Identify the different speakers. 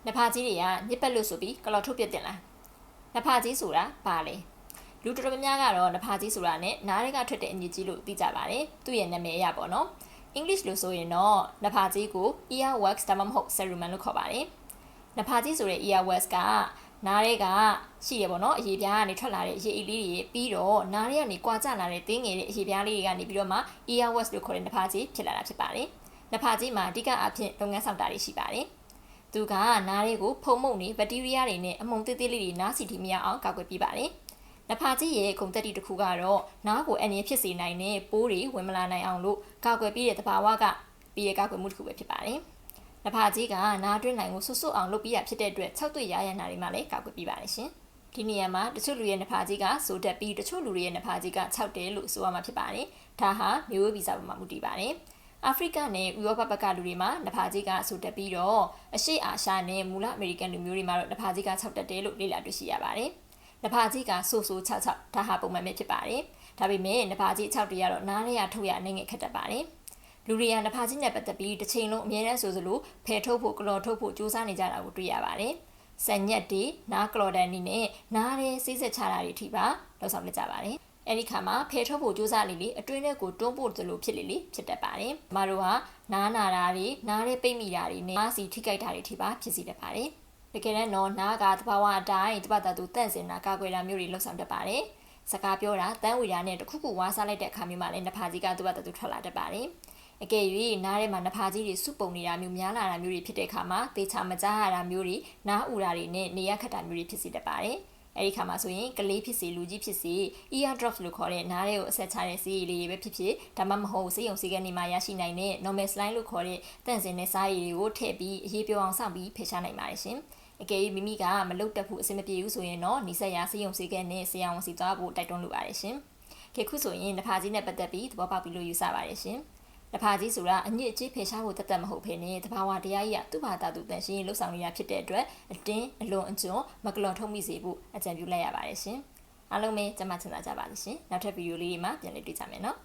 Speaker 1: နဖာကြီးတွေကညစ်ပတ်လို့ဆိုပြီးကလော်ထုတ်ပြတင်လားနဖာကြီးဆိုတာဘာလဲလူတော်တော်များများကတော့နဖာကြီးဆိုတာနဲ့နားတွေကထွက်တဲ့အညစ်ကြီးလို့သိကြပါတယ်သူ့ရဲ့နာမည်အရပေါ့နော် English လို့ဆိုရင်တော့နဖာကြီးကို earwax ဒါမှမဟုတ် cerumen လို့ခေါ်ပါတယ်နဖာကြီးဆိုတဲ့ earwax ကနားတွေကရှိရပေါ့နော်အရေပြားကနေထွက်လာတဲ့အရေအိတ်လေးတွေပြီးတော့နားတွေကနေကွာကျလာတဲ့တင်းငယ်တဲ့အရေပြားလေးတွေကနေပြီးတော့မှ earwax လို့ခေါ်တဲ့နဖာကြီးဖြစ်လာတာဖြစ်ပါတယ်နဖာကြီးမှာအဓိကအဖြစ်လုပ်ငန်းဆောင်တာတွေရှိပါတယ်သူကနားတွေကိုဖုံမှုန့်နေဘက်တီးရီးယားတွေနဲ့အမုံသေးသေးလေးတွေနားစီထိမရအောင်ကာကွယ်ပေးပါတယ်နဖာကြီးရဲ့ဂုဏ်သက်တည်တစ်ခုကတော့နားကိုအန္တရာယ်ဖြစ်စေနိုင်တဲ့ပိုးတွေဝင်မလာနိုင်အောင်လို့ကာကွယ်ပေးတဲ့သဘာဝကပြီးရကာကွယ်မှုတစ်ခုပဲဖြစ်ပါတယ်နဖာကြီးကနားတွင်းနိုင်ကိုဆွတ်ဆွတ်အောင်လုပ်ပေးရဖြစ်တဲ့အတွက်၆တွေ့ရရနာတွေမှလည်းကာကွယ်ပေးပါတယ်ရှင်ဒီနေရာမှာတချို့လူရဲ့နဖာကြီးကဆိုတက်ပြီးတချို့လူတွေရဲ့နဖာကြီးက6တယ်လို့ဆိုရမှာဖြစ်ပါတယ်ဒါဟာမျိုးဝေးဗီဇပေါ်မှာမူတည်ပါတယ်အာဖရိကနဲ့ဥရောပဘက်ကလူတွေမှာနဖာကြီးကဆိုတက်ပြီးတော့အရှေ့အာရှနဲ့မူလအမေရိကန်လူမျိုးတွေမှာတော့နဖာကြီးက6တက်တယ်လို့လေ့လာတွေ့ရှိရပါတယ်နဖာကြီးကဆို66ဒါဟာပုံမှန်ပဲဖြစ်ပါတယ်ဒါပေမဲ့နဖာကြီး6တွေကတော့နားရရထုတ်ရအနေငယ်ခက်တတ်ပါတယ်လူတွေကနဖာကြီးနဲ့ပတ်သက်ပြီးတစ်ချိန်လုံးအမြဲတမ်းဆိုသလိုဖယ်ထုတ်ဖို့ကလော်ထုတ်ဖို့ကြိုးစားနေကြတာကိုတွေ့ရပါတယ်ဆန်ညက်တွေနားကလော်တန်နေနဲ့နားရဲစိစက်ချတာတွေထိပါလောက်ဆောင်နေကြပါတယ်အဲ့ဒီခါမှာဖယ်ထုတ်ဖို့ကြိုးစားလေလေအတွင်းထဲကိုတွန်းပို့သလိုဖြစ်လေလေဖြစ်တတ်ပါတယ်။မတို့ဟာနားနာတာတွေနားရဲပိတ်မိတာတွေနဲ့နားစီထိခိုက်တာတွေထိပါဖြစ်စေတတ်ပါတယ်။တကယ်တော့နားကသဘာဝအတိုင်းတပတ်တာသူတန့်စင်တာကာကွယ်တာမျိုးတွေလှုပ်ဆောင်တတ်ပါတယ်။စကားပြောတာတန်းဝေတာနဲ့တခုခုဝါးစားလိုက်တဲ့အခါမျိုးမှာလည်းနဖာကြီးကသူ့ဘာသူထွက်လာတတ်ပါတယ်။အကယ်၍နားထဲမှာနဖာကြီးတွေစုပုံနေတာမျိုးများလာတာမျိုးတွေဖြစ်တဲ့အခါမှာသေချာမကြားရတာမျိုးတွေနားဥတာတွေနဲ့နေရခတ်တာမျိုးတွေဖြစ်စေတတ်ပါတယ်။အဲ့ဒီခါမှာဆိုရင်ကလေးဖြစ်စေလူကြီးဖြစ်စေ ear drops လို့ခေါ်တဲ့နားတွေကိုအဆက်ချတဲ့စီးရည်လေးတွေပဲဖြစ်ဖြစ်ဒါမှမဟုတ်စေးရုံစေးကနေမှရရှိနိုင်တဲ့ normal slime လို့ခေါ်တဲ့တန့်စင်တဲ့စားရည်တွေကိုထည့်ပြီးအရေးပြောအောင်စောင့်ပြီးဖယ်ရှားနိုင်ပါတယ်ရှင်အကယ်၍မိမိကမလုတ်တက်ဖို့အဆင်မပြေဘူးဆိုရင်တော့နီးစပ်ရာစေးရုံစေးကနဲ့ဆရာဝန်စီသွားဖို့တိုက်တွန်းလိုပါတယ်ရှင်ခေခုဆိုရင်နဖာကြီးနဲ့ပတ်သက်ပြီးသဘောပေါက်ပြီးလို့ယူဆပါတယ်ရှင်နဖာကြီးဆိုတာအညစ်အကြေးဖယ်ရှားဖို့တတ်မဟုတ်ဘဲနဲ့တဘာဝတရားကြီးကသူ့ဘာသာသူတန်ရှင်းလှုပ်ဆောင်နေတာဖြစ်တဲ့အတွက်အတင်းအလွန်အကျွံမကလော်ထုတ်မိစေဖို့အကြံပြုလိုက်ရပါတယ်ရှင်အားလုံးပဲကျမချင်သာကြပါလိမ့်ရှင်နောက်ထပ်ဗီဒီယိုလေးတွေမှာပြန်လည်တွေ့ကြမယ်နော်